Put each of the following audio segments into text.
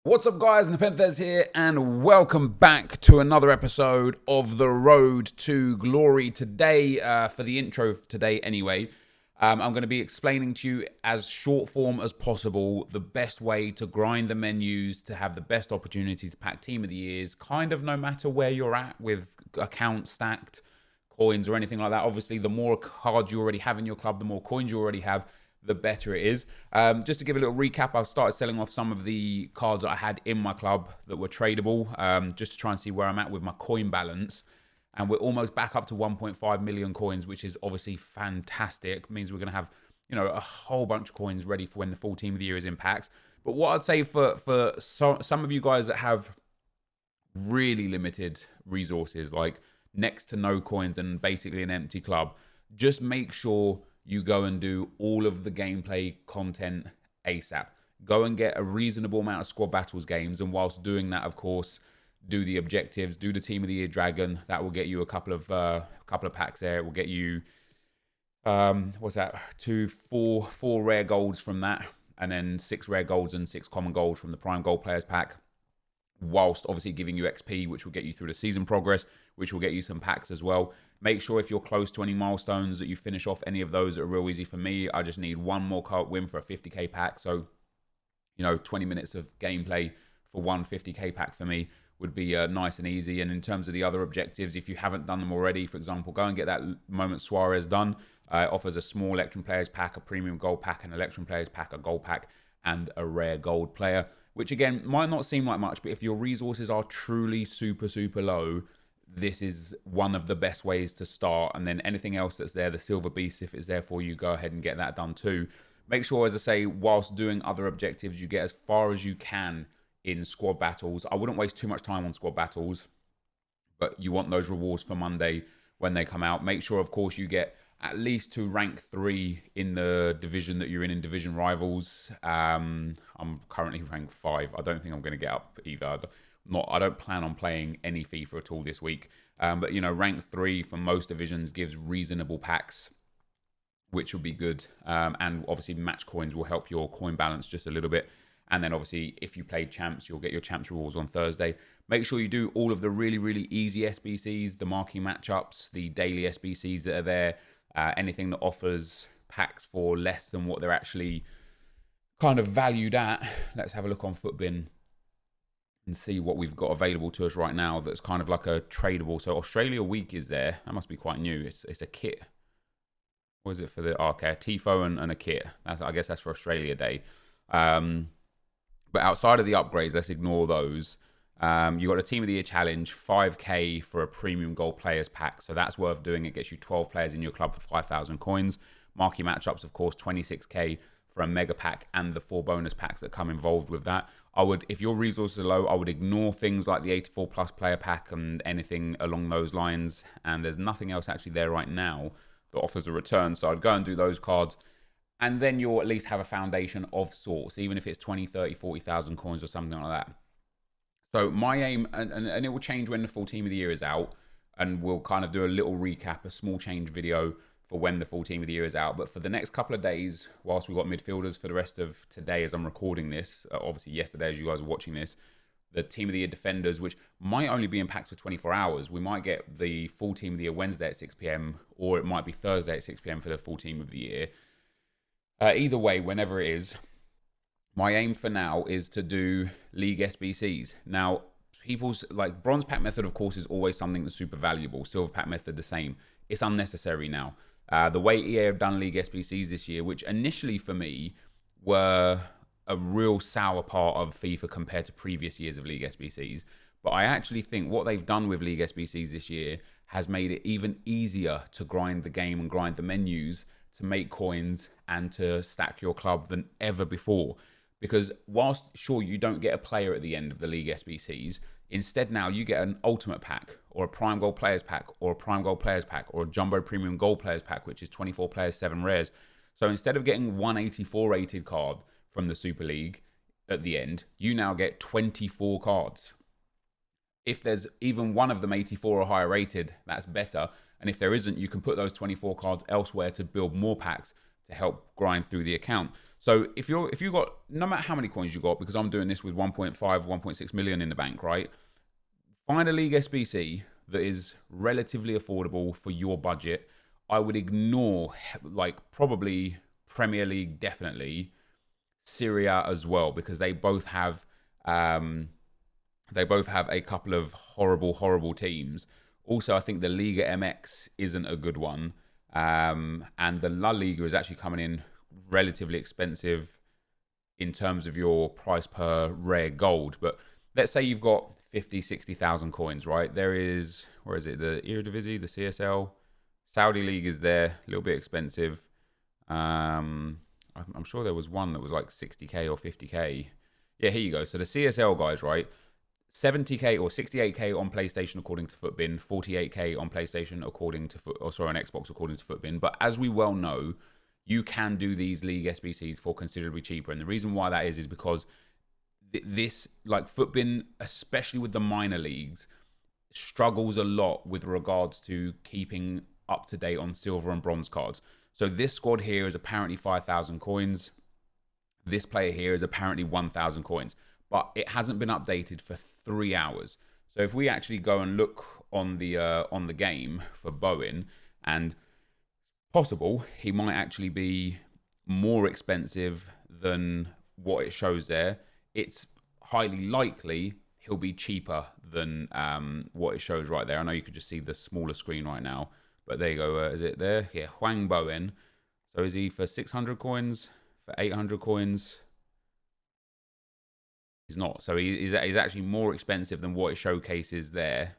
What's up, guys? NepentheZ here, and welcome back to another episode of The Road to Glory. Today, for the intro today anyway, I'm going to be explaining to you as short form as possible the best way to grind the menus to have the best opportunity to pack Team of the Years, kind of no matter where you're at with accounts stacked, coins or anything like that. Obviously, the more cards you already have in your club, the more coins you already have, the better it is. Just to give a little recap, I've started selling off some of the cards that I had in my club that were tradable, just to try and see where I'm at with my coin balance. And we're almost back up to 1.5 million coins, which is obviously fantastic. It means we're going to have, a whole bunch of coins ready for when the full Team of the Year is in packs. But what I'd say for some of you guys that have really limited resources, like next to no coins and basically an empty club, just make sure you go and do all of the gameplay content ASAP. Go and get a reasonable amount of squad battles games, and whilst doing that, of course, do the objectives, do the Team of the Year Dragon. That will get you a couple of packs there. It will get you what's that? Four rare golds from that, and then 6 rare golds and 6 common gold from the Prime Gold Players pack. Whilst obviously giving you XP, which will get you through the season progress, which will get you some packs as well. Make sure if you're close to any milestones that you finish off any of those that are real easy for me. I just need one more card win for a 50k pack. So, 20 minutes of gameplay for one 50k pack for me would be nice and easy. And in terms of the other objectives, if you haven't done them already, for example, go and get that Moment Suarez done. It offers a small Electrum Players pack, a premium gold pack, an Electrum Players pack, a gold pack, and a rare gold player. Which again, might not seem like much, but if your resources are truly super low, this is one of the best ways to start. And then anything else that's there, the Silver Beast, if it's there for you, go ahead and get that done too. Make sure, as I say, whilst doing other objectives, you get as far as you can in squad battles. I wouldn't waste too much time on squad battles, but you want those rewards for Monday when they come out. Make sure, of course, you get at least to rank 3 in the division that you're in Division Rivals. I'm currently rank 5. I don't think I'm going to get up either. I don't plan on playing any FIFA at all this week. But, rank 3 for most divisions gives reasonable packs, which will be good. And obviously match coins will help your coin balance just a little bit. And then obviously if you play champs, you'll get your champs rewards on Thursday. Make sure you do all of the really easy SBCs, the marquee matchups, the daily SBCs that are there. Anything that offers packs for less than what they're actually kind of valued at. Let's have a look on Footbin and see what we've got available to us right now that's kind of like a tradable. So Australia Week is there. That must be quite new. It's a kit. What is it for the... okay, a TIFO and a kit. I guess that's for Australia Day. But outside of the upgrades, let's ignore those. You got a Team of the Year challenge, 5k for a premium gold players pack, so that's worth doing. It gets you 12 players in your club for 5,000 coins. Marquee matchups, of course, 26k for a mega pack and the 4 bonus packs that come involved with that. If your resources are low, I would ignore things like the 84 plus player pack and anything along those lines. And there's nothing else actually there right now that offers a return, so I'd go and do those cards. And then you'll at least have a foundation of sorts, even if it's 20, 30, 40,000 coins or something like that. So my aim, and it will change when the full Team of the Year is out, and we'll kind of do a little recap, a small change video for when the full Team of the Year is out. But for the next couple of days, whilst we've got midfielders for the rest of today as I'm recording this, obviously yesterday as you guys are watching this, the Team of the Year defenders, which might only be in packs for 24 hours. We might get the full Team of the Year Wednesday at 6 p.m, or it might be Thursday at 6 p.m for the full Team of the Year. Either way, whenever it is, my aim for now is to do League SBCs. Now, people's like bronze pack method, of course, is always something that's super valuable. Silver pack method, the same. It's unnecessary now. The way EA have done League SBCs this year, which initially for me were a real sour part of FIFA compared to previous years of League SBCs. But I actually think what they've done with League SBCs this year has made it even easier to grind the game and grind the menus to make coins and to stack your club than ever before. Because whilst, sure, you don't get a player at the end of the League SBCs, instead now you get an Ultimate Pack, or a Prime Gold Players Pack, or a Prime Gold Players Pack, or a Jumbo Premium Gold Players Pack, which is 24 players, 7 rares. So instead of getting 184 rated card from the Super League at the end, you now get 24 cards. If there's even one of them 84 or higher rated, that's better. And if there isn't, you can put those 24 cards elsewhere to build more packs to help grind through the account. So if you got, no matter how many coins you got, because I'm doing this with 1.5, 1.6 million in the bank, right? Find a league SBC that is relatively affordable for your budget. I would ignore, like, probably Premier League, definitely Syria as well, because they both have a couple of horrible teams. Also, I think the Liga MX isn't a good one, and the La Liga is actually coming in relatively expensive in terms of your price per rare gold. But let's say you've got 50, 60,000 coins, right? There is, where is it? The Eredivisie, the CSL, Saudi League is there, a little bit expensive. I'm sure there was one that was like 60k or 50k. Yeah, here you go. So the CSL guys, right? 70k or 68k on PlayStation according to Footbin, 48k on PlayStation according to on Xbox according to Footbin. But as we well know, you can do these league SBCs for considerably cheaper, and the reason why that is because this, like, Footbin, especially with the minor leagues, struggles a lot with regards to keeping up to date on silver and bronze cards. So this squad here is apparently 5,000 coins. This player here is apparently 1,000 coins, but it hasn't been updated for 3 hours. So if we actually go and look on the game for Bowen, and possible he might actually be more expensive than what it shows there. It's highly likely he'll be cheaper than what it shows right there. I know you could just see the smaller screen right now, but there you go. Is it there? Yeah, Huang Bowen. So is he for 600 coins? For 800 coins? He's not. So he's actually more expensive than what it showcases there.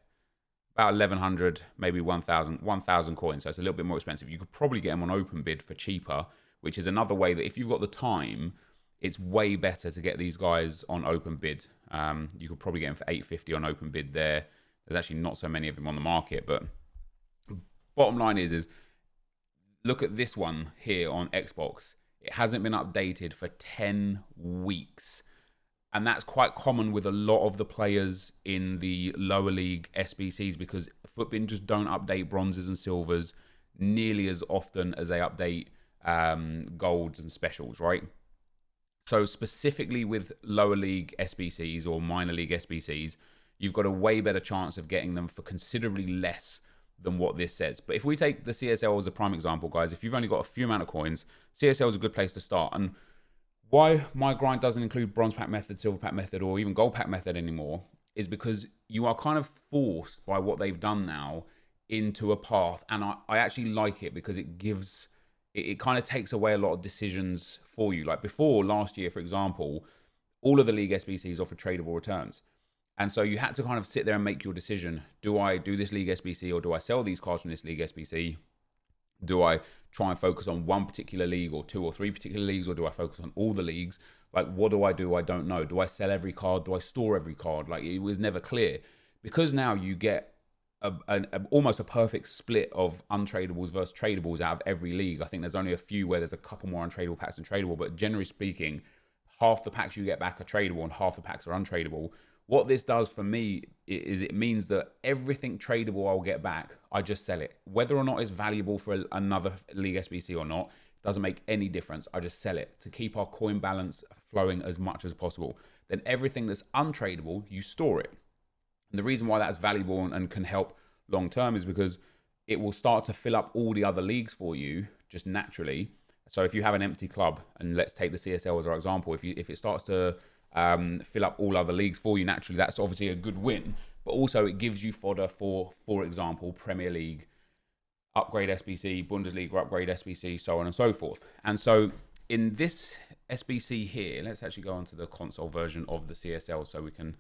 About 1,100, maybe 1,000 coins. So it's a little bit more expensive. You could probably get him on open bid for cheaper, which is another way that if you've got the time, it's way better to get these guys on open bid. You could probably get them for 850 on open bid there. There's actually not so many of them on the market, but bottom line is look at this one here on Xbox. It hasn't been updated for 10 weeks. And that's quite common with a lot of the players in the lower league SBCs, because Footbin just don't update bronzes and silvers nearly as often as they update golds and specials, right? So specifically with lower league SBCs or minor league SBCs, you've got a way better chance of getting them for considerably less than what this says. But if we take the CSL as a prime example, guys, if you've only got a few amount of coins, CSL is a good place to start. And why my grind doesn't include bronze pack method, silver pack method, or even gold pack method anymore is because you are kind of forced by what they've done now into a path. And I actually like it because it gives, it kind of takes away a lot of decisions for you. Like before, last year, for example, all of the league SBCs offered tradable returns. And so you had to kind of sit there and make your decision. Do I do this league SBC or do I sell these cards from this league SBC? Do I try and focus on one particular league or 2 or 3 particular leagues, or do I focus on all the leagues? Like, what do? I don't know. Do I sell every card? Do I store every card? Like, it was never clear. Because now you get almost a perfect split of untradables versus tradables out of every league. I think there's only a few where there's a couple more untradable packs than tradable, but generally speaking, half the packs you get back are tradable and half the packs are untradable. What this does for me is it means that everything tradable I'll get back, I just sell it. Whether or not it's valuable for another league SBC or not, doesn't make any difference. I just sell it to keep our coin balance flowing as much as possible. Then everything that's untradable, you store it. And the reason why that's valuable and can help long term is because it will start to fill up all the other leagues for you just naturally. So if you have an empty club, and let's take the CSL as our example, if it starts to fill up all other leagues for you naturally, that's obviously a good win. But also it gives you fodder for example, Premier League, upgrade SBC, Bundesliga, upgrade SBC, so on and so forth. And so in this SBC here, let's actually go onto the console version of the CSL so we can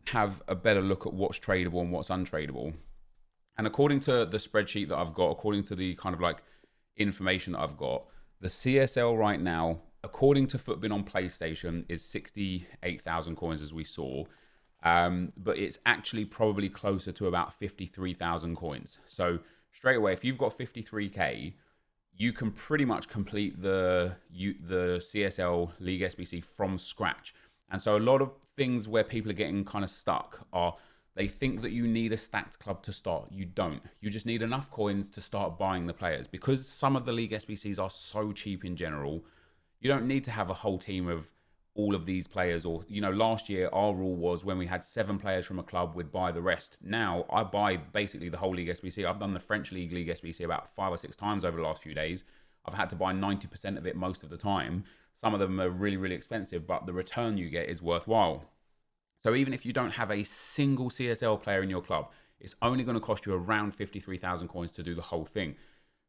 have a better look at what's tradable and what's untradable. And according to the spreadsheet that I've got, according to the kind of like information that I've got, the CSL right now, according to Footbin on PlayStation, is 68,000 coins, as we saw. But it's actually probably closer to about 53,000 coins. So straight away, if you've got 53k, you can pretty much complete the CSL League SBC from scratch. And so a lot of things where people are getting kind of stuck are they think that you need a stacked club to start. You don't. You just need enough coins to start buying the players. Because some of the League SBCs are so cheap in general, You don't need to have a whole team of all of these players. Or, you know, last year our rule was when we had 7 players from a club, we'd buy the rest. Now I buy basically the whole League SBC. I've done the French League SBC about 5 or 6 times over the last few days. I've had to buy 90% of it most of the time. Some of them are really, really expensive, but the return you get is worthwhile. So even if you don't have a single CSL player in your club, it's only going to cost you around 53,000 coins to do the whole thing,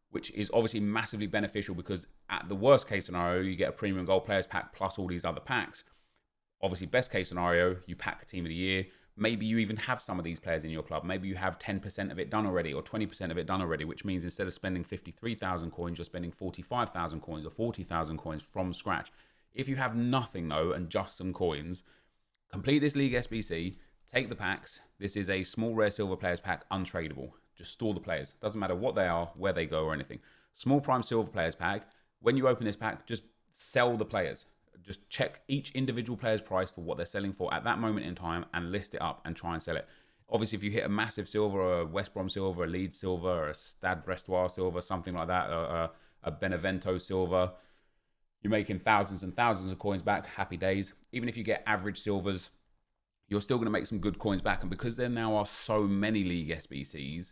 which is obviously massively beneficial, because at the worst case scenario, you get a premium gold players pack plus all these other packs. Obviously, best case scenario, you pack team of the year. Maybe you even have some of these players in your club. Maybe you have 10% of it done already, or 20% of it done already, which means instead of spending 53,000 coins, you're spending 45,000 coins or 40,000 coins from scratch. If you have nothing though, and just some coins, complete this League SBC, take the packs. This is a small rare silver players pack, untradeable. Just store the players. Doesn't matter what they are, where they go, or anything. Small prime silver players pack. When you open this pack, just sell the players. Just check each individual player's price for what they're selling for at that moment in time and list it up and try and sell it. Obviously, if you hit a massive silver, or a West Brom silver, a Leeds silver, or a Stade Brestois silver, something like that, or a Benevento silver, you're making thousands and thousands of coins back. Happy days. Even if you get average silvers, you're still going to make some good coins back. And because there now are so many League SBCs,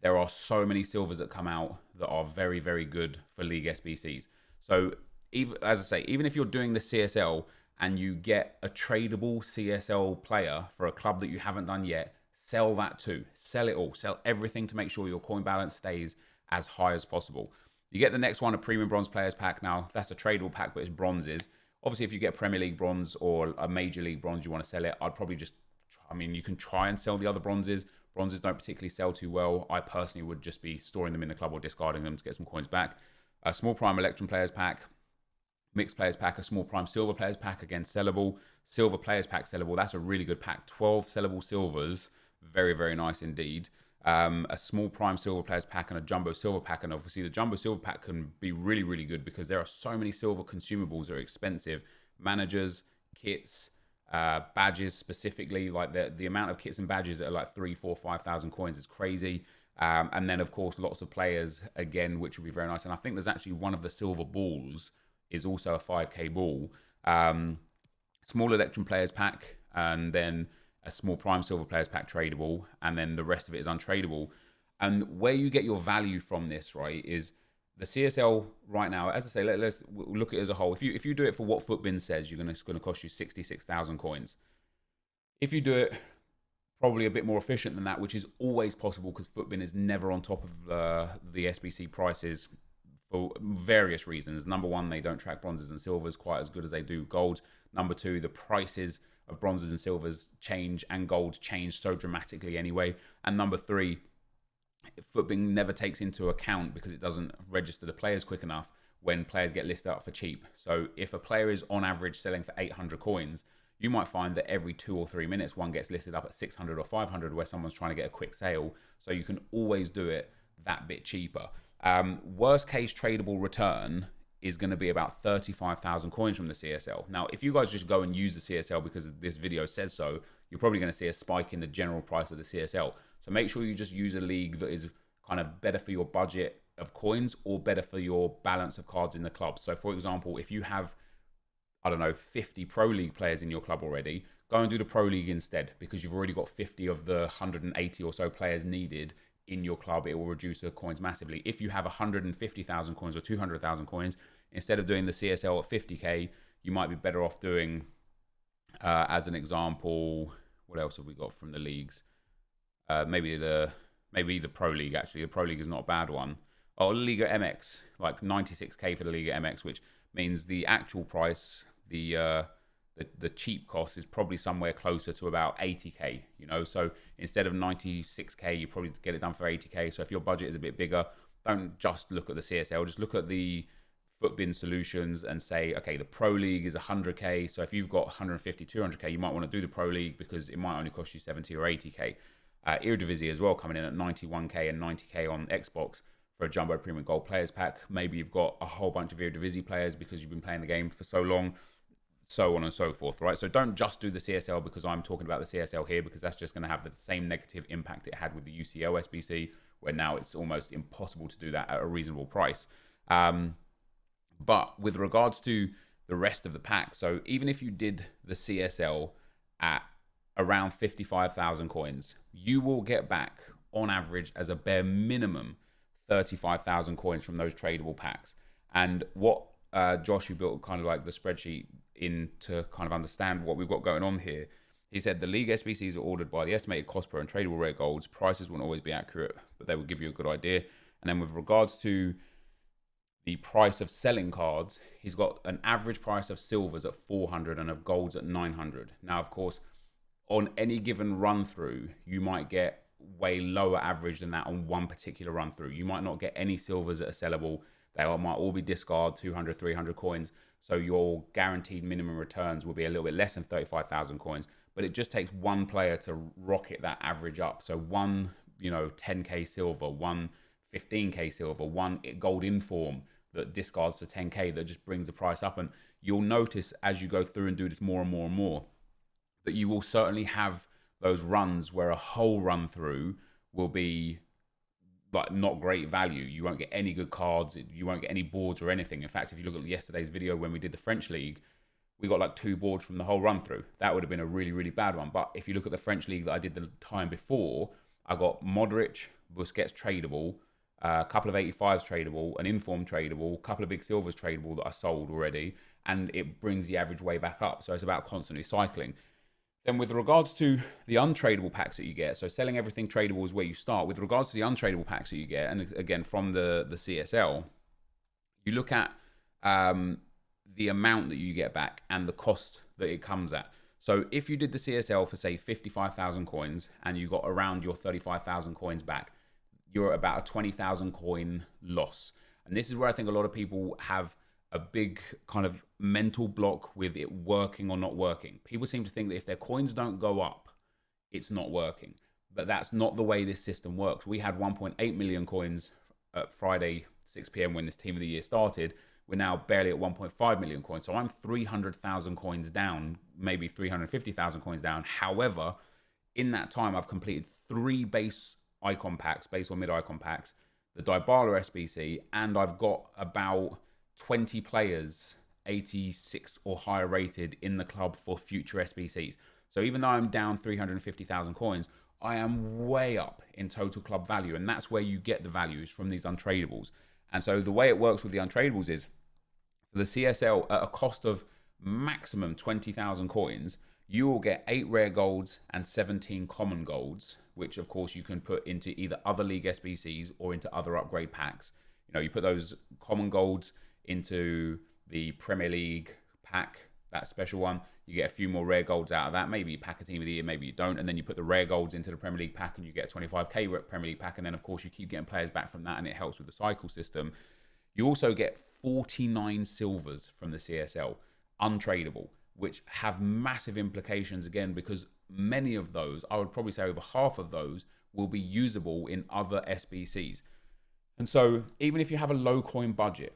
there are so many silvers that come out that are very, very good for League SBCs. So, even, as I say, even if you're doing the CSL and you get a tradable CSL player for a club that you haven't done yet, sell that too. Sell it all. Sell everything to make sure your coin balance stays as high as possible. You get the next one, a premium bronze players pack. Now, that's a tradable pack, but it's bronzes. Obviously, if you get Premier League bronze or a Major League bronze, you want to sell it, I'd probably just, I mean, you can try and sell the other bronzes. Bronzes don't particularly sell too well. I personally would just be storing them in the club or discarding them to get some coins back. A small prime Electrum players pack, mixed players pack, a small prime silver players pack, again sellable. Silver players pack sellable. That's a really good pack. 12 sellable silvers. Very, very nice indeed. A small prime silver players pack and a jumbo silver pack. And obviously the jumbo silver pack can be really, really good because there are so many silver consumables that are expensive. Managers, kits, badges specifically, like the amount of kits and badges that are like 3, 4, 5,000 coins is crazy. And then of course lots of players again, which would be very nice. And I think there's actually one of the silver balls is also a 5k ball. Small Electrum players pack, and then a small prime silver players pack tradable, and then the rest of it is untradeable. And where you get your value from this, right, is the CSL right now. As I say, let's look at it as a whole. If you do it for what Footbin says, it's going to cost you 66,000 coins. If you do it probably a bit more efficient than that, which is always possible because Footbin is never on top of the SBC prices for various reasons. Number one, they don't track bronzes and silvers quite as good as they do gold. Number two, the prices of bronzes and silvers change, and gold change so dramatically anyway. And number three, Footbin never takes into account, because it doesn't register the players quick enough, when players get listed up for cheap. So if a player is on average selling for 800 coins, you might find that every 2 or 3 minutes one gets listed up at 600 or 500 where someone's trying to get a quick sale. So you can always do it that bit cheaper. Worst case tradable return is going to be about 35,000 coins from the CSL. Now, if you guys just go and use the CSL because this video says so, you're probably going to see a spike in the general price of the CSL. So make sure you just use a league that is kind of better for your budget of coins, or better for your balance of cards in the club. So for example, if you have, I don't know, 50 Pro League players in your club already, go and do the Pro League instead, because you've already got 50 of the 180 or so players needed in your club. It will reduce the coins massively. If you have 150,000 coins or 200,000 coins, instead of doing the CSL at 50k, you might be better off doing, as an example, what else have we got from the leagues? Maybe the Pro League, actually. The Pro League is not a bad one. Oh, Liga MX, like 96k for the Liga MX, which means the actual price, the cheap cost is probably somewhere closer to about 80k, you know. So instead of 96k, you probably get it done for 80k. So if your budget is a bit bigger, don't just look at the CSL, just look at the Footbin solutions and say, okay, the Pro League is 100k. So if you've got 150, 200k, you might want to do the Pro League because it might only cost you 70 or 80k. Eredivisie as well, coming in at 91k and 90k on Xbox for a Jumbo Premium Gold Players Pack. Maybe you've got a whole bunch of Eredivisie players because you've been playing the game for so long, so on and so forth, right? So don't just do the CSL because I'm talking about the CSL here, because that's just going to have the same negative impact it had with the UCL SBC, where now it's almost impossible to do that at a reasonable price. But with regards to the rest of the pack, so even if you did the CSL at around 55,000 coins, you will get back on average as a bare minimum 35,000 coins from those tradable packs. And what Josh, who built kind of like the spreadsheet in to kind of understand what we've got going on here, he said the league SBCs are ordered by the estimated cost per and tradable rare golds. Prices won't always be accurate, but they will give you a good idea. And then with regards to the price of selling cards, he's got an average price of silvers at 400 and of golds at 900. Now, of course, on any given run through, you might get way lower average than that on one particular run through. You might not get any silvers that are sellable. They might all be discard 200, 300 coins. So your guaranteed minimum returns will be a little bit less than 35,000 coins. But it just takes one player to rocket that average up. So one, 10k silver, one 15k silver, one gold inform that discards for 10k that just brings the price up. And you'll notice as you go through and do this more and more and more that you will certainly have those runs where a whole run through will be like not great value. You won't get any good cards. You won't get any boards or anything. In fact, if you look at yesterday's video when we did the French League, we got like 2 boards from the whole run through. That would have been a really, really bad one. But if you look at the French League that I did the time before, I got Modric, Busquets tradable, a couple of 85s tradable, an inform tradable, a couple of big silvers tradable that I sold already, and it brings the average way back up. So it's about constantly cycling. Then with regards to the untradable packs that you get, so selling everything tradable is where you start. With regards to the untradable packs that you get, and again from the CSL, you look at the amount that you get back and the cost that it comes at. So if you did the CSL for say 55,000 coins and you got around your 35,000 coins back, you're at about a 20,000 coin loss. And this is where I think a lot of people have a big kind of mental block with it working or not working. People seem to think that if their coins don't go up, it's not working. But that's not the way this system works. We had 1.8 million coins at Friday, 6 p.m. when this Team of the Year started. We're now barely at 1.5 million coins. So I'm 300,000 coins down, maybe 350,000 coins down. However, in that time, I've completed 3 base icon packs, base or mid icon packs, the Dybala SBC, and I've got about 20 players, 86 or higher rated in the club for future SBCs. So even though I'm down 350,000 coins, I am way up in total club value. And that's where you get the values from these untradables. And so the way it works with the untradables is for the CSL at a cost of maximum 20,000 coins, you will get 8 rare golds and 17 common golds, which of course you can put into either other league SBCs or into other upgrade packs. You put those common golds into the Premier League pack, that special one. You get a few more rare golds out of that. Maybe you pack a Team of the Year, maybe you don't. And then you put the rare golds into the Premier League pack and you get a 25k Premier League pack. And then of course you keep getting players back from that and it helps with the cycle system. You also get 49 silvers from the CSL, untradable, which have massive implications again, because many of those, I would probably say over half of those, will be usable in other SBCs. And so even if you have a low coin budget,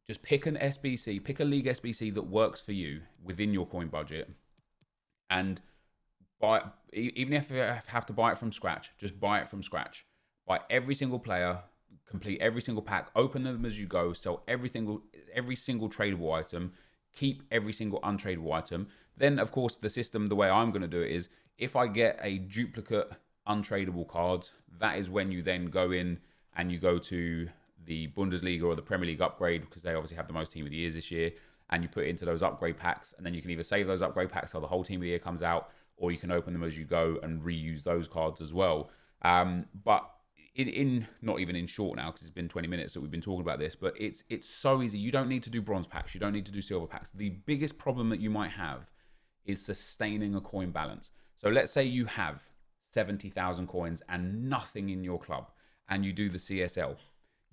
just pick an SBC, pick a league SBC that works for you within your coin budget, and buy. Even if you have to buy it from scratch, just buy it from scratch. Buy every single player, complete every single pack, open them as you go, sell every single tradable item, keep every single untradable item. Then, of course, the system, the way I'm going to do it is, if I get a duplicate untradable card, that is when you then go in and you go to the Bundesliga or the Premier League upgrade, because they obviously have the most Team of the Years this year, and you put it into those upgrade packs, and then you can either save those upgrade packs till the whole Team of the Year comes out, or you can open them as you go and reuse those cards as well. But in not even in short now, because it's been 20 minutes that we've been talking about this, but it's so easy. You don't need to do bronze packs. You don't need to do silver packs. The biggest problem that you might have is sustaining a coin balance. So let's say you have 70,000 coins and nothing in your club, and you do the CSL.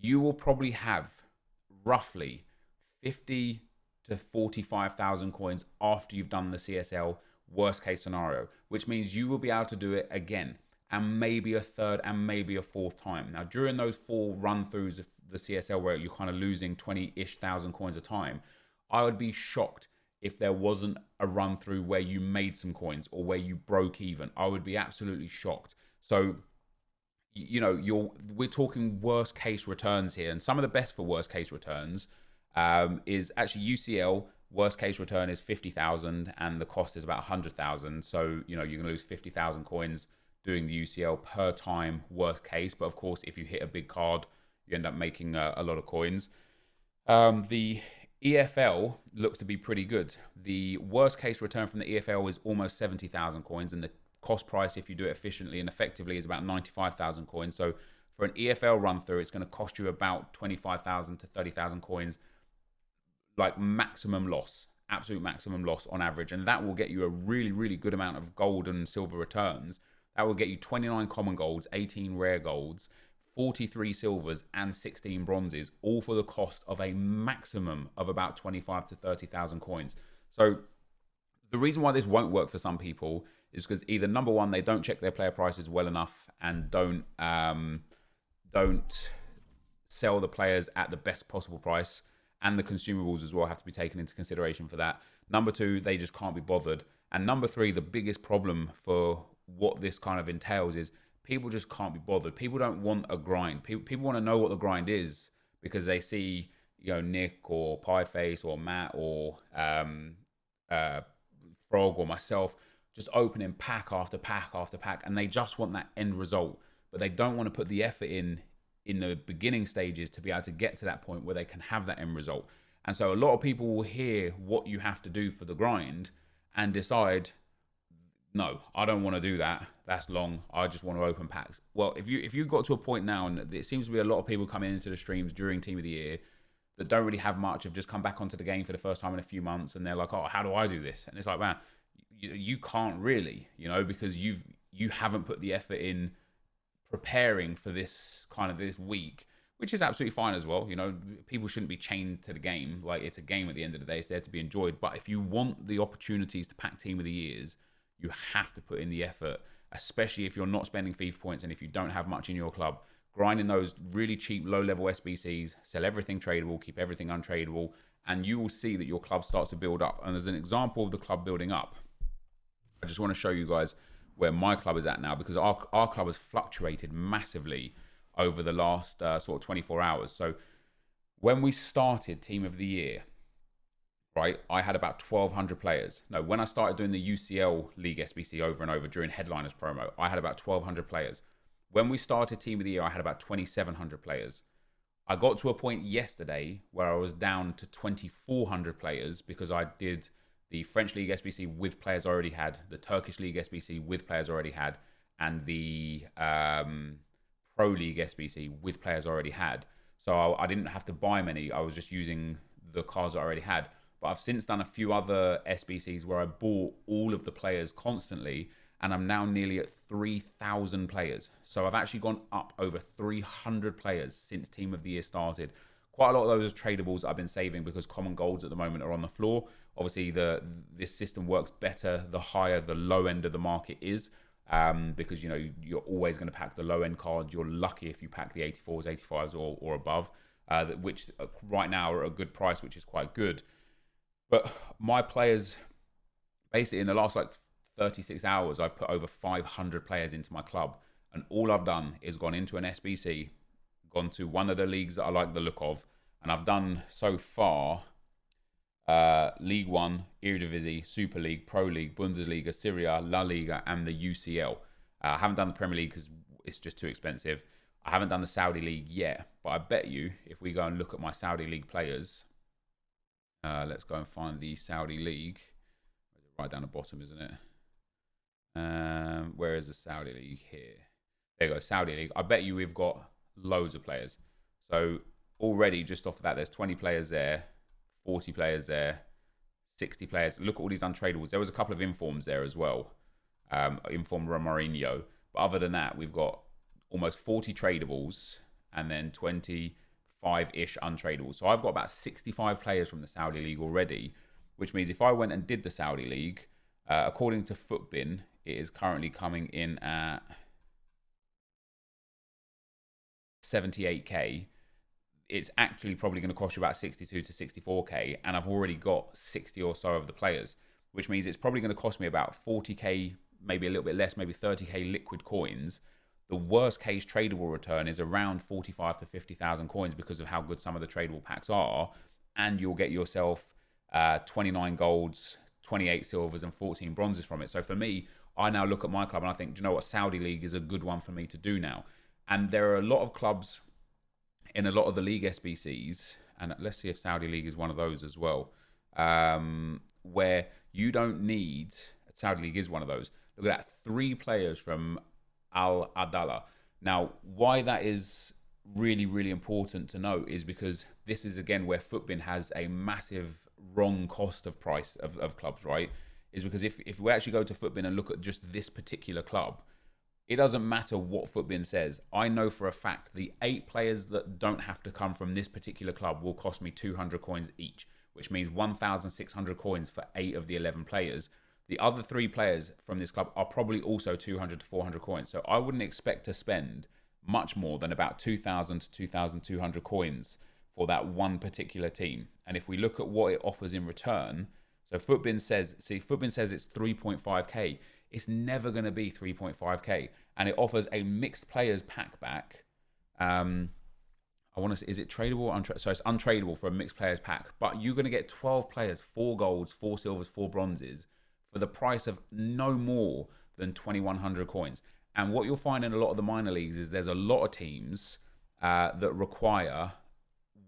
You will probably have roughly 50 to 45,000 coins after you've done the CSL, worst case scenario, which means you will be able to do it again, and maybe a third and maybe a fourth time. Now, during those 4 run-throughs of the CSL where you're kind of losing 20-ish thousand coins a time, I would be shocked if there wasn't a run-through where you made some coins or where you broke even. I would be absolutely shocked. So, we're talking worst case returns here, and some of the best for worst case returns is actually UCL. Worst case return is 50,000 and the cost is about 100,000. So, you know, you're going to lose 50,000 coins doing the UCL per time, worst case. But of course, if you hit a big card, you end up making a lot of coins. The EFL looks to be pretty good. The worst case return from the EFL is almost 70,000 coins, and the cost price, if you do it efficiently and effectively, is about 95,000 coins. So for an EFL run through, it's going to cost you about 25,000 to 30,000 coins, like maximum loss, absolute maximum loss on average. And that will get you a really, really good amount of gold and silver returns. That will get you 29 common golds, 18 rare golds, 43 silvers and 16 bronzes, all for the cost of a maximum of about 25 to 30,000 coins. So the reason why this won't work for some people is because either, number one, they don't check their player prices well enough and don't sell the players at the best possible price, and the consumables as well have to be taken into consideration for that. Number two, they just can't be bothered. And number three, the biggest problem for what this kind of entails is people just can't be bothered. People don't want a grind. People want to know what the grind is because they see, you know, Nick or Pieface or Matt or Frog or myself just opening pack after pack after pack, and they just want that end result. But they don't want to put the effort in the beginning stages to be able to get to that point where they can have that end result. And so a lot of people will hear what you have to do for the grind and decide, no, I don't want to do that. That's long. I just want to open packs. Well, if you got to a point now, and it seems to be a lot of people coming into the streams during Team of the Year that don't really have much, have just come back onto the game for the first time in a few months, and they're like, oh, how do I do this? And it's like, man, you can't really, you know, because you haven't put the effort in preparing for this kind of this week, which is absolutely fine as well. You know, people shouldn't be chained to the game. Like, it's a game at the end of the day. It's there to be enjoyed. But if you want the opportunities to pack Team of the Years, you have to put in the effort, especially if you're not spending FIFA points and if you don't have much in your club. Grinding those really cheap, low-level SBCs, sell everything tradable, keep everything untradeable, and you will see that your club starts to build up. And as an example of the club building up, I just want to show you guys where my club is at now, because our club has fluctuated massively over the last sort of 24 hours. So when we started Team of the Year, right, I had about 1,200 players. No, when I started doing the UCL League SBC over and over during Headliners promo, I had about 1,200 players. When we started Team of the Year, I had about 2,700 players. I got to a point yesterday where I was down to 2,400 players because I did the French League SBC with players I already had, the Turkish League SBC with players I already had, and the Pro League SBC with players I already had. So I didn't have to buy many. I was just using the cards I already had. But I've since done a few other SBCs where I bought all of the players constantly, and I'm now nearly at 3,000 players. So I've actually gone up over 300 players since Team of the Year started. Quite a lot of those are tradables that I've been saving because common golds at the moment are on the floor. Obviously, this system works better the higher the low end of the market is, because, you know, you're always going to pack the low end cards. You're lucky if you pack the 84s, 85s or above, which right now are at a good price, which is quite good. But my players, basically in the last like 36 hours, I've put over 500 players into my club. And all I've done is gone into an SBC, gone to one of the leagues that I like the look of. And I've done so far League One, Eredivisie, Super League, Pro League, Bundesliga, Serie A, La Liga, and the UCL. I haven't done the Premier League because it's just too expensive. I haven't done the Saudi League yet. But I bet you, if we go and look at my Saudi League players, let's go and find the Saudi League. Right down the bottom, isn't it? Where is the Saudi League? Here. There you go, Saudi League. I bet you we've got loads of players. So already, just off of that, there's 20 players there, 40 players there, 60 players. Look at all these untradables. There was a couple of informs there as well. Inform Romarinho. But other than that, we've got almost 40 tradables and then 25-ish untradables. So I've got about 65 players from the Saudi League already, which means if I went and did the Saudi League, according to Footbin, it is currently coming in at 78k. It's actually probably going to cost you about 62 to 64k, and I've already got 60 or so of the players, which means it's probably going to cost me about 40k, maybe a little bit less, maybe 30k liquid coins. The worst case tradable return is around 45 to 50,000 coins because of how good some of the tradable packs are. and you'll get yourself 29 golds, 28 silvers, and 14 bronzes from it. So for me, I now look at my club and I think, do you know what, Saudi League is a good one for me to do now. And there are a lot of clubs in a lot of the league SBCs, and let's see if Saudi League is one of those as well, where you don't need, Saudi League is one of those. Look at that, 3 players from Al Adala. Now, why that is really, really important to note is because this is, again, where Futbin has a massive wrong cost of price of clubs, right? Is because if we actually go to Futbin and look at just this particular club, it doesn't matter what Futbin says. I know for a fact the 8 players that don't have to come from this particular club will cost me 200 coins each, which means 1,600 coins for 8 of the 11 players. The other 3 players from this club are probably also 200 to 400 coins. So I wouldn't expect to spend much more than about 2,000 to 2,200 coins for that one particular team. And if we look at what it offers in return, so Futbin says it's 3.5k. It's never going to be 3.5k, and it offers a mixed players pack back. Is it tradable or untradeable? So it's untradable for a mixed players pack, but you're going to get 12 players, 4 golds, 4 silvers, 4 bronzes for the price of no more than 2,100 coins. And what you'll find in a lot of the minor leagues is there's a lot of teams that require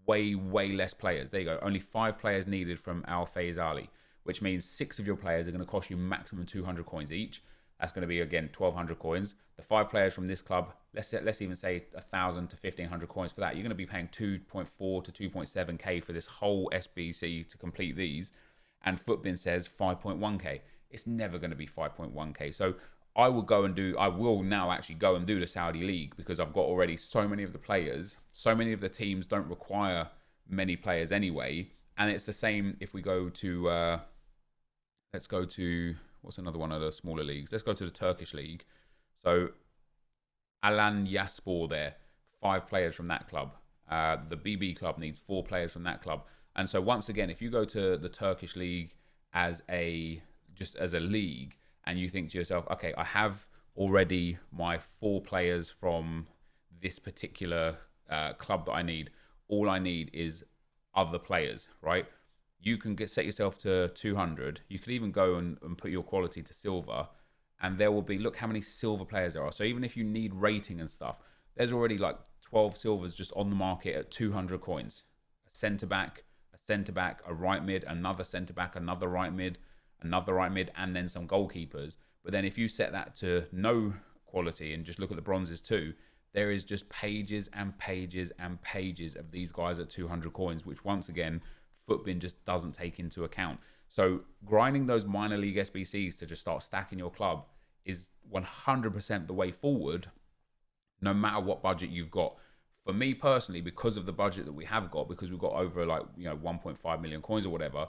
way less players. There you go. Only 5 players needed from Al Faisali, which means 6 of your players are going to cost you maximum 200 coins each. That's going to be, again, 1,200 coins. The 5 players from this club, let's even say 1,000 to 1,500 coins for that. You're going to be paying 2.4 to 2.7k for this whole SBC to complete these. And Futbin says 5.1k. It's never going to be 5.1k. So I will now actually go and do the Saudi League because I've got already so many of the players. So many of the teams don't require many players anyway. And it's the same if we go to, let's go to, what's another one of the smaller leagues? Let's go to the Turkish league. So Alan Yaspor there, 5 players from that club. The BB club needs 4 players from that club. And so once again, if you go to the Turkish league just as a league, and you think to yourself, okay, I have already my 4 players from this particular club that I need. All I need is other players, right? You can set yourself to 200. You could even go and put your quality to silver, and there will be, look how many silver players there are. So even if you need rating and stuff, there's already like 12 silvers just on the market at 200 coins. A centre back, a right mid, another centre back, another right mid, and then some goalkeepers. But then if you set that to no quality and just look at the bronzes too, there is just pages and pages and pages of these guys at 200 coins, which once again, Futbin just doesn't take into account. So grinding those minor league SBCs to just start stacking your club is 100% the way forward, no matter what budget you've got. For me personally, because of the budget that we have got, because we've got over 1.5 million coins or whatever,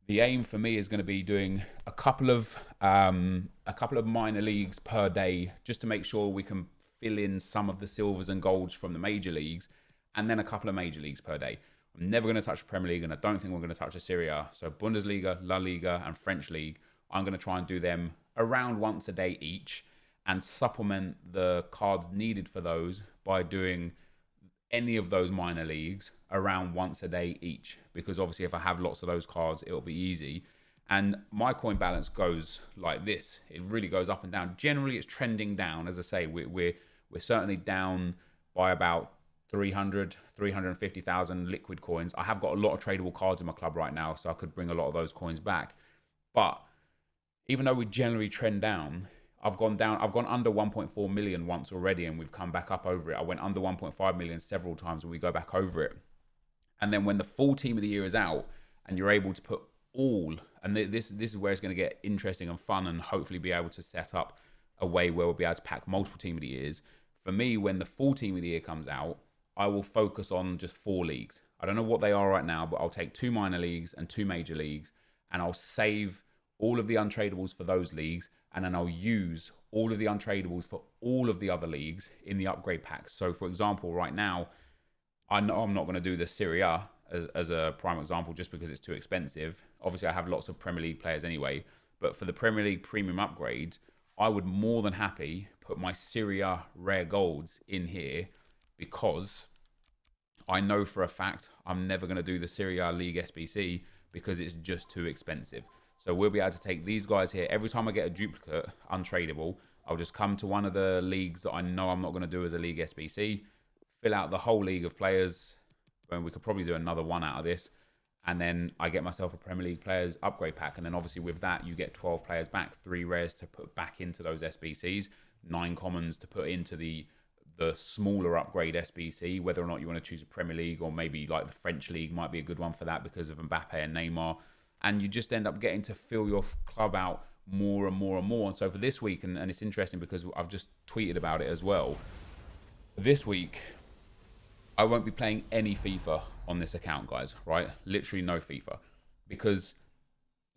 the aim for me is going to be doing a couple of minor leagues per day, just to make sure we can fill in some of the silvers and golds from the major leagues, and then a couple of major leagues per day. I'm never going to touch the Premier League, and I don't think we're going to touch the Serie A. So Bundesliga, La Liga, and French League, I'm going to try and do them around once a day each, and supplement the cards needed for those by doing any of those minor leagues around once a day each, because obviously if I have lots of those cards, it'll be easy. And my coin balance goes like this. It really goes up and down. Generally, it's trending down. As I say, we're certainly down by about 350,000 liquid coins. I have got a lot of tradable cards in my club right now, so I could bring a lot of those coins back. But even though we generally trend down, I've gone under 1.4 million once already, and we've come back up over it. I went under 1.5 million several times, and we go back over it. And then when the full team of the year is out, and you're able to put all, and this is where it's going to get interesting and fun, and hopefully be able to set up a way where we'll be able to pack multiple team of the years. For me, when the full team of the year comes out, I will focus on just 4 leagues. I don't know what they are right now, but I'll take 2 minor leagues and 2 major leagues, and I'll save all of the untradables for those leagues, and then I'll use all of the untradables for all of the other leagues in the upgrade packs. So for example, right now, I know I'm not going to do the Serie A as a prime example just because it's too expensive. Obviously, I have lots of Premier League players anyway, but for the Premier League premium upgrades, I would more than happy put my Serie A rare golds in here, because I know for a fact I'm never going to do the Serie A League SBC because it's just too expensive. So we'll be able to take these guys here. Every time I get a duplicate, untradeable, I'll just come to one of the leagues that I know I'm not going to do as a League SBC, fill out the whole league of players, and we could probably do another one out of this. And then I get myself a Premier League players upgrade pack. And then obviously with that, you get 12 players back, 3 rares to put back into those SBCs, 9 commons to put into the smaller upgrade SBC, whether or not you want to choose a Premier League or maybe like the French League might be a good one for that because of Mbappe and Neymar. And you just end up getting to fill your club out more and more and more. And so for this week, and it's interesting because I've just tweeted about it as well, this week, I won't be playing any FIFA on this account, guys, right? Literally no FIFA. Because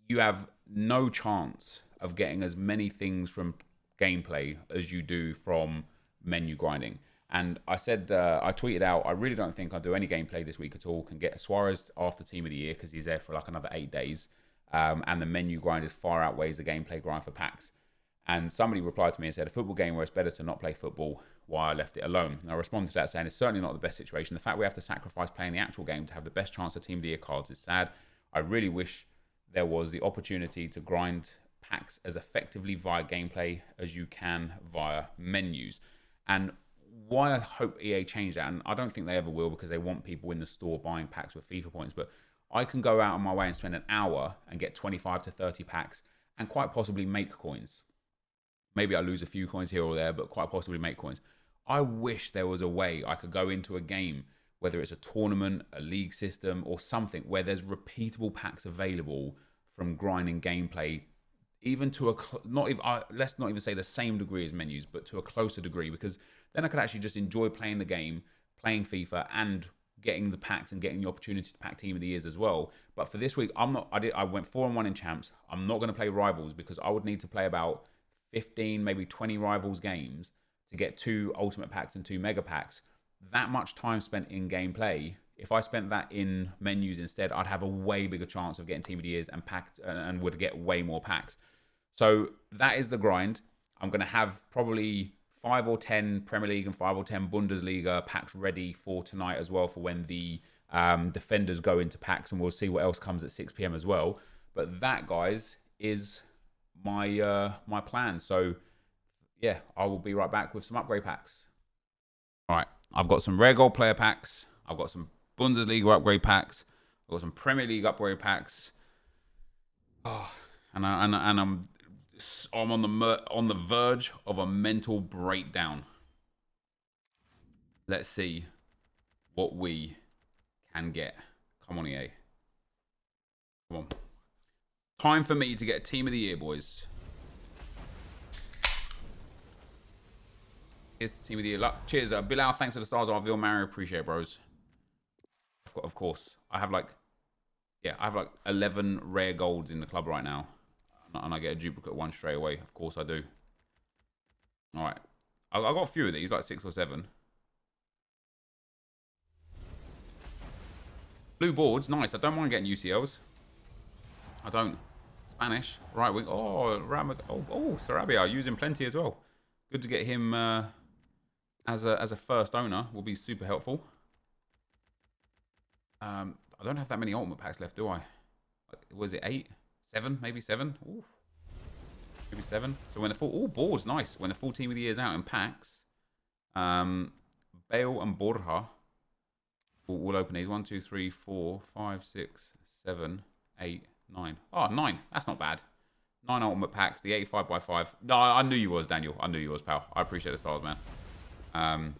you have no chance of getting as many things from gameplay as you do from menu grinding. And I said, I tweeted out, I really don't think I'll do any gameplay this week at all. Can get Suarez after Team of the Year because he's there for like another 8 days. And the menu grind is far outweighs the gameplay grind for packs. And somebody replied to me and said, a football game where it's better to not play football, why I left it alone. And I responded to that saying, it's certainly not the best situation. The fact we have to sacrifice playing the actual game to have the best chance of Team of the Year cards is sad. I really wish there was the opportunity to grind packs as effectively via gameplay as you can via menus. And why I hope EA change that, and I don't think they ever will because they want people in the store buying packs with FIFA points, but I can go out on my way and spend an hour and get 25 to 30 packs and quite possibly make coins. Maybe I lose a few coins here or there, but quite possibly make coins. I wish there was a way I could go into a game, whether it's a tournament, a league system, or something where there's repeatable packs available from grinding gameplay, even to let's not even say the same degree as menus, but to a closer degree, because then I could actually just enjoy playing the game, playing FIFA, and getting the packs and getting the opportunity to pack Team of the Years as well. But for this week, I went 4-1 in champs. I'm not going to play rivals because I would need to play about 15, maybe 20 rivals games to get 2 ultimate packs and 2 mega packs. That much time spent in gameplay, if I spent that in menus instead, I'd have a way bigger chance of getting Team of the Years and would get way more packs. So that is the grind. I'm going to have probably 5 or 10 Premier League and 5 or 10 Bundesliga packs ready for tonight as well, for when the defenders go into packs, and we'll see what else comes at 6 PM as well. But that, guys, is my my plan. So yeah, I will be right back with some upgrade packs. All right, I've got some rare gold player packs. I've got some Bundesliga upgrade packs. I've got some Premier League upgrade packs. Oh, and I'm on the verge of a mental breakdown. Let's see what we can get. Come on, EA. Come on. Time for me to get Team of the Year, boys. Here's the Team of the Year luck. Cheers, Bilal. Thanks for the stars. I'll Mario. Appreciate it, bros. Of course. I have like 11 rare golds in the club right now. And I get a duplicate one straight away. Of course I do. All right. I got a few of these, like 6 or 7. Blue boards, nice. I don't mind getting UCLs. I don't. Spanish, right wing. Oh, Sarabia, using plenty as well. Good to get him as a first owner. Will be super helpful. I don't have that many ultimate packs left, do I? Was it 8? 7? Maybe 7? Ooh. Maybe 7. So when the full... Oh, boards, nice. When the full Team of the Year is out in packs, Bale and Borja will open these. 1, 2, 3, 4, 5, 6, 7, 8, 9. Oh, 9. That's not bad. 9 ultimate packs. The 85x5. No, I knew you was, Daniel. I knew you was, pal. I appreciate the stars, man. I've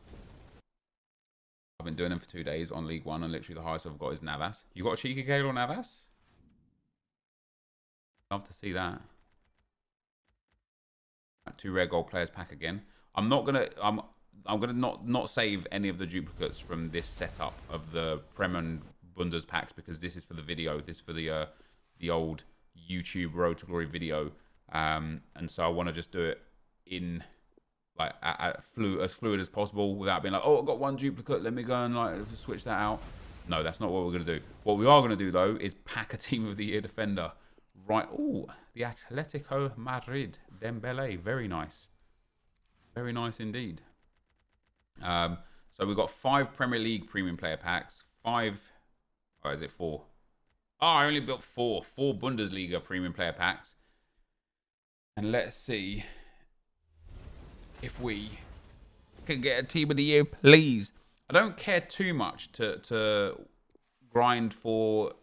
been doing them for 2 days on League 1, and literally the highest I've got is Navas. You got a cheeky Gale or Navas? Love to see that. 2 rare gold players pack again. I'm gonna not save any of the duplicates from this setup of the Prem and Bundes packs, because this is for the video. This is for the old YouTube Road to Glory video, and so I want to just do it in like as fluid as possible without being like, oh, I've got 1 duplicate. Let me go and like switch that out. No, that's not what we're gonna do. What we are gonna do though is pack a Team of the Year defender. Right, oh, the Atletico Madrid, Dembele, very nice. Very nice indeed. So So we've got 5 Premier League premium player packs. 5, or is it 4? Oh, I only built 4. 4 Bundesliga premium player packs. And let's see if we can get a team of the year, please. I don't care too much to grind for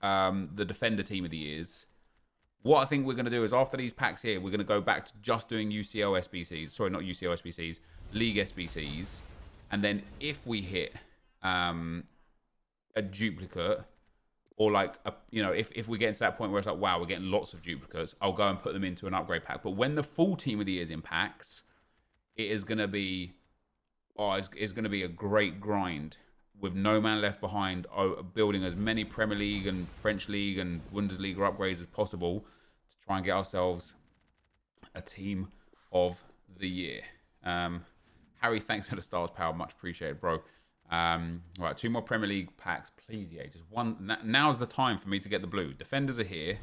the defender team of the years. What I think we're going to do is after these packs here, we're going to go back to just doing UCL SBCs. Sorry, not UCL SBCs, League SBCs. And then if we hit a duplicate, or like, if we get into that point where it's like, wow, we're getting lots of duplicates, I'll go and put them into an upgrade pack. But when the full team of the year is in packs, it is going to be, it's going to be a great grind with no man left behind, building as many Premier League and French League and Bundesliga upgrades as possible to try and get ourselves a team of the year. Harry, thanks for the stars, pal. Much appreciated, bro. Right, 2 more Premier League packs, please. Yeah, just one. Now's the time for me to get the blue. Defenders are here.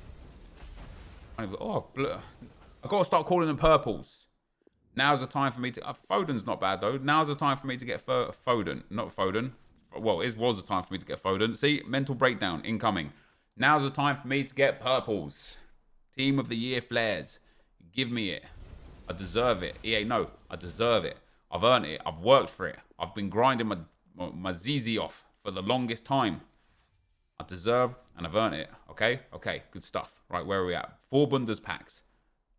Oh, blue. I've got to start calling them purples. Now's the time for me to... Foden's not bad, though. Now's the time for me to get Foden. Not Foden. Well, it was the time for me to get Foden. See, mental breakdown incoming. Now's the time for me to get purples. Team of the year flares. Give me it. I deserve it. EA, no. I deserve it. I've earned it. I've worked for it. I've been grinding my ZZ off for the longest time. I deserve and I've earned it. Okay? Okay, good stuff. Right, where are we at? 4 Bundes packs.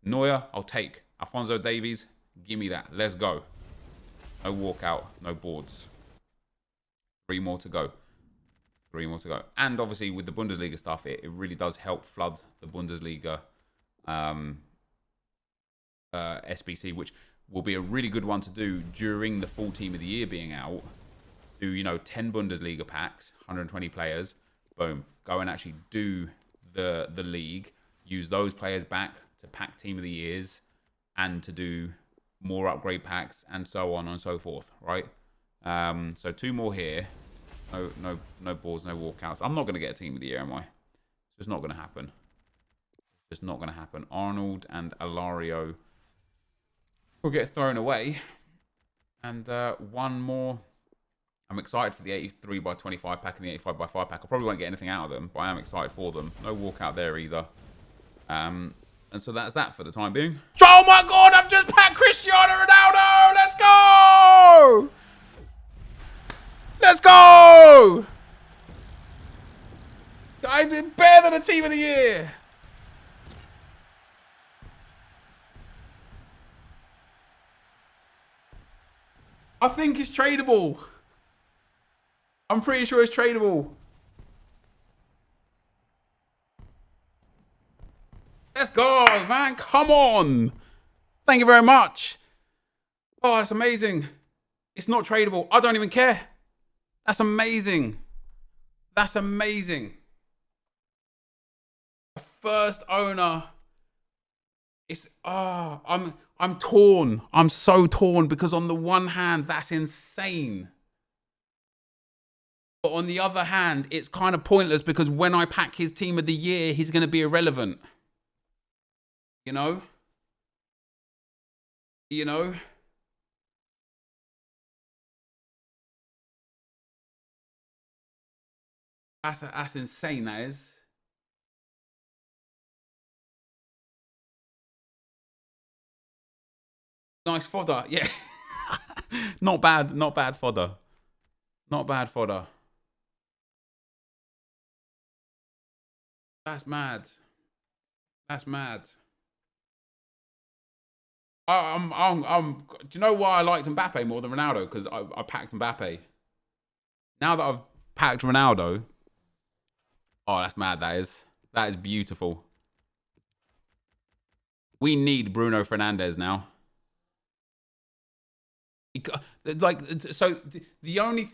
Neuer, I'll take. Alphonso Davies, give me that. Let's go. No walkout, no boards. 3 more to go. 3 more to go. And obviously with the Bundesliga stuff, it really does help flood the Bundesliga SBC, which will be a really good one to do during the full team of the year being out. Do, 10 Bundesliga packs, 120 players. Boom. Go and actually do the league. Use those players back to pack team of the years and to do more upgrade packs and so on and so forth, right? So 2 more here. No balls, no walkouts. I'm not going to get a team of the year, am I? It's just not going to happen. It's not going to happen. Arnold and Alario will get thrown away. And 1 more. I'm excited for the 83 by 25 pack and the 85 by 5 pack. I probably won't get anything out of them, but I am excited for them. No walkout there either. And so that's that for the time being. Oh my God, I've just packed Cristiano Ronaldo. Let's go. Let's go. I've been better than the team of the year. I think it's tradable. I'm pretty sure it's tradable. Let's go, man. Come on. Thank you very much. Oh, that's amazing. It's not tradable. I don't even care. That's amazing. That's amazing. The first owner. It's I'm torn. I'm so torn because on the one hand, that's insane. But on the other hand, it's kind of pointless because when I pack his team of the year, he's going to be irrelevant. You know? That's insane, that is. Nice fodder, yeah. Not bad fodder. Not bad fodder. That's mad. That's mad. Do you know why I liked Mbappe more than Ronaldo? Because I packed Mbappe. Now that I've packed Ronaldo, oh, that's mad. That is beautiful. We need Bruno Fernandes now. So the only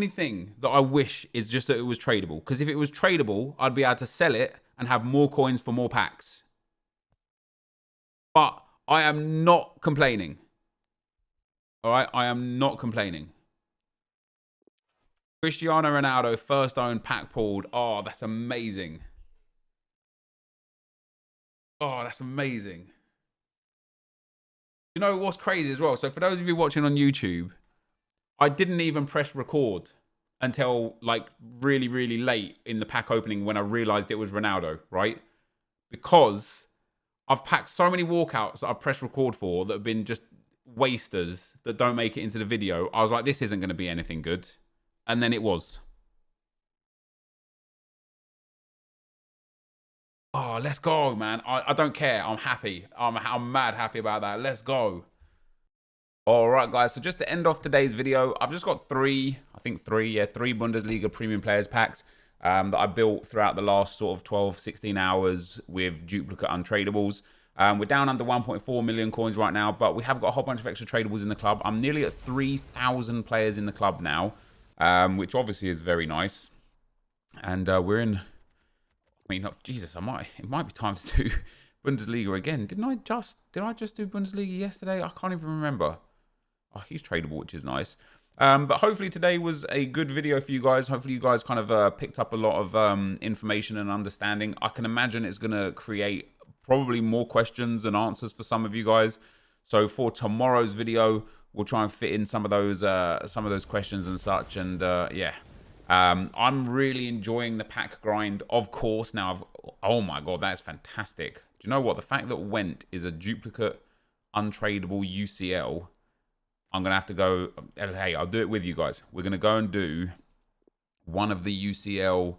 thing that I wish is just that it was tradable. Because if it was tradable, I'd be able to sell it and have more coins for more packs. But I am not complaining. All right, I am not complaining. Cristiano Ronaldo, first owned pack pulled. Oh, that's amazing. Oh, that's amazing. You know what's crazy as well? So for those of you watching on YouTube, I didn't even press record until like really, really late in the pack opening when I realized it was Ronaldo, right? Because I've packed so many walkouts that I've pressed record for that have been just wasters that don't make it into the video. I was like, this isn't going to be anything good. And then it was. Oh, let's go, man. I don't care. I'm happy. I'm mad happy about that. Let's go. All right, guys. So just to end off today's video, I've just got three Bundesliga premium players packs that I built throughout the last sort of 12, 16 hours with duplicate untradables. We're down under 1.4 million coins right now, but we have got a whole bunch of extra tradables in the club. I'm nearly at 3,000 players in the club now, which obviously is very nice. And we're in... I mean, Jesus, it might be time to do Bundesliga again. Did I just do Bundesliga yesterday? I can't even remember. Oh, he's tradable, which is nice. But hopefully today was a good video for you guys. Hopefully you guys kind of picked up a lot of information and understanding. I can imagine it's going to create probably more questions and answers for some of you guys. So for tomorrow's video, we'll try and fit in some of those questions and such. And yeah. I'm really enjoying the pack grind, of course. Now, oh my god, that's fantastic. Do you know what? The fact that Went is a duplicate, untradable UCL, I'm going to have to go... Hey, I'll do it with you guys. We're going to go and do one of the UCL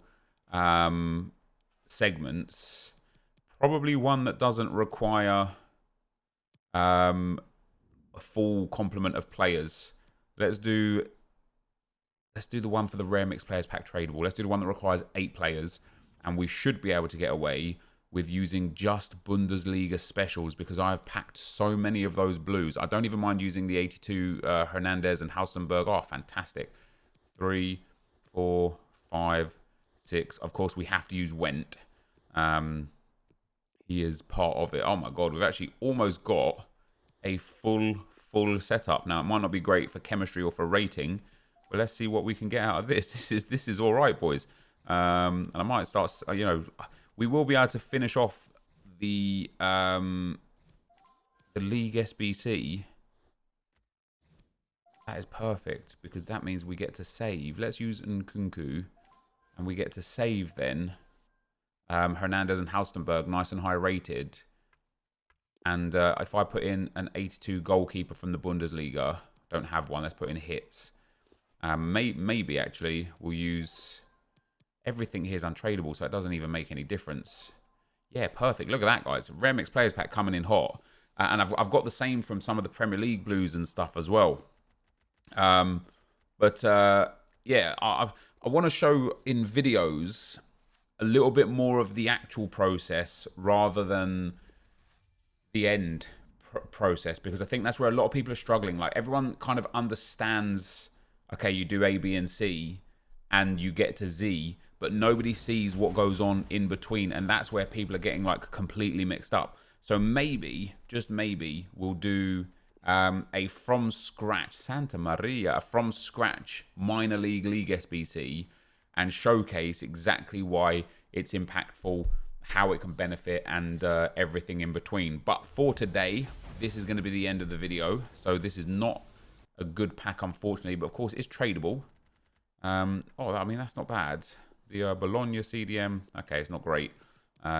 segments. Probably one that doesn't require a full complement of players. Let's do the one for the Rare Mixed Players Pack Tradable. Let's do the one that requires 8 players. And we should be able to get away with using just Bundesliga specials because I've packed so many of those blues. I don't even mind using the 82 Hernandez and Hausenberg. Oh, fantastic. 3, 4, 5, 6. Of course, we have to use Went. He is part of it. Oh, my God. We've actually almost got a full setup. Now, it might not be great for chemistry or for rating, but let's see what we can get out of this. This is all right, boys. And I might start, you know, we will be able to finish off the League SBC. That is perfect because that means we get to save. Let's use Nkunku and we get to save then. Hernandez and Haustenberg, nice and high rated. And if I put in an 82 goalkeeper from the Bundesliga, don't have one, let's put in hits. Maybe actually we'll use... Everything here is untradable, so it doesn't even make any difference. Yeah, perfect. Look at that, guys. Rare Mixed Players Pack coming in hot. And I've got the same from some of the Premier League blues and stuff as well. Yeah, I want to show in videos a little bit more of the actual process rather than the end process, because I think that's where a lot of people are struggling. Like, everyone kind of understands, okay, you do A, B, and C, and you get to Z, but nobody sees what goes on in between, and that's where people are getting like completely mixed up. So maybe, just maybe, we'll do a from scratch Santa Maria, a from scratch minor league SBC, and showcase exactly why it's impactful, how it can benefit, and everything in between. But for today, this is going to be the end of the video. So this is not a good pack, unfortunately, but of course it's tradable. Oh, I mean, that's not bad. The Bologna CDM, okay, it's not great.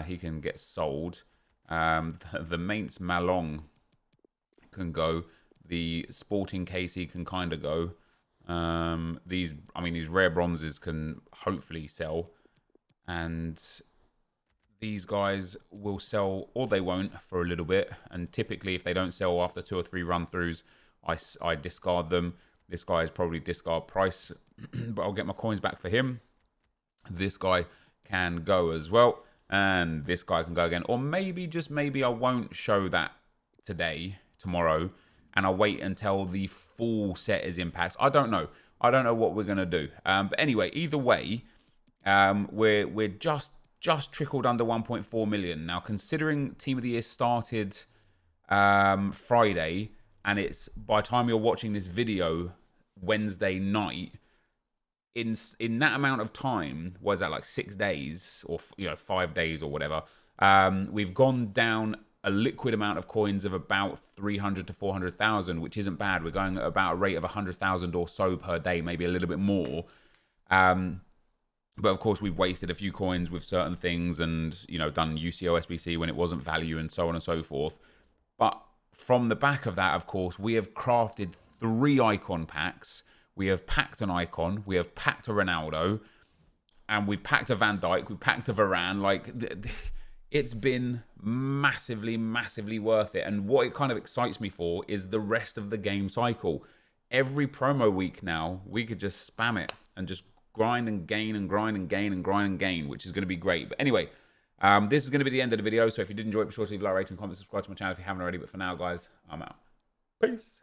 He can get sold. The Mainz Malong can go. The Sporting Casey can kind of go. These rare bronzes can hopefully sell. And these guys will sell, or they won't, for a little bit. And typically, if they don't sell after 2 or 3 run-throughs, I discard them. This guy is probably discard price, but I'll get my coins back for him. This guy can go as well, and this guy can go again. Or maybe, just maybe, I won't show that tomorrow, and I'll wait until the full set is in packs. I don't know. I don't know what we're going to do. But anyway, either way, we're just trickled under 1.4 million. Now, considering Team of the Year started Friday, and it's, by the time you're watching this video, Wednesday night, in that amount of time, was that like 6 days or 5 days or whatever, we've gone down a liquid amount of coins of about 300 to 400,000, which isn't bad. We're going at about a rate of 100,000 or so per day, maybe a little bit more. But of course, we've wasted a few coins with certain things and, you know, done UCO SBC when it wasn't value and so on and so forth. But from the back of that, of course, we have crafted 3 icon packs. We have packed an icon. We have packed a Ronaldo. And we've packed a Van Dijk. We've packed a Varane. Like, it's been massively, massively worth it. And what it kind of excites me for is the rest of the game cycle. Every promo week now, we could just spam it and just grind and gain and grind and gain and grind and gain, which is going to be great. But anyway, this is going to be the end of the video. So if you did enjoy it, be sure to leave a like, rating, comment, subscribe to my channel if you haven't already. But for now, guys, I'm out. Peace.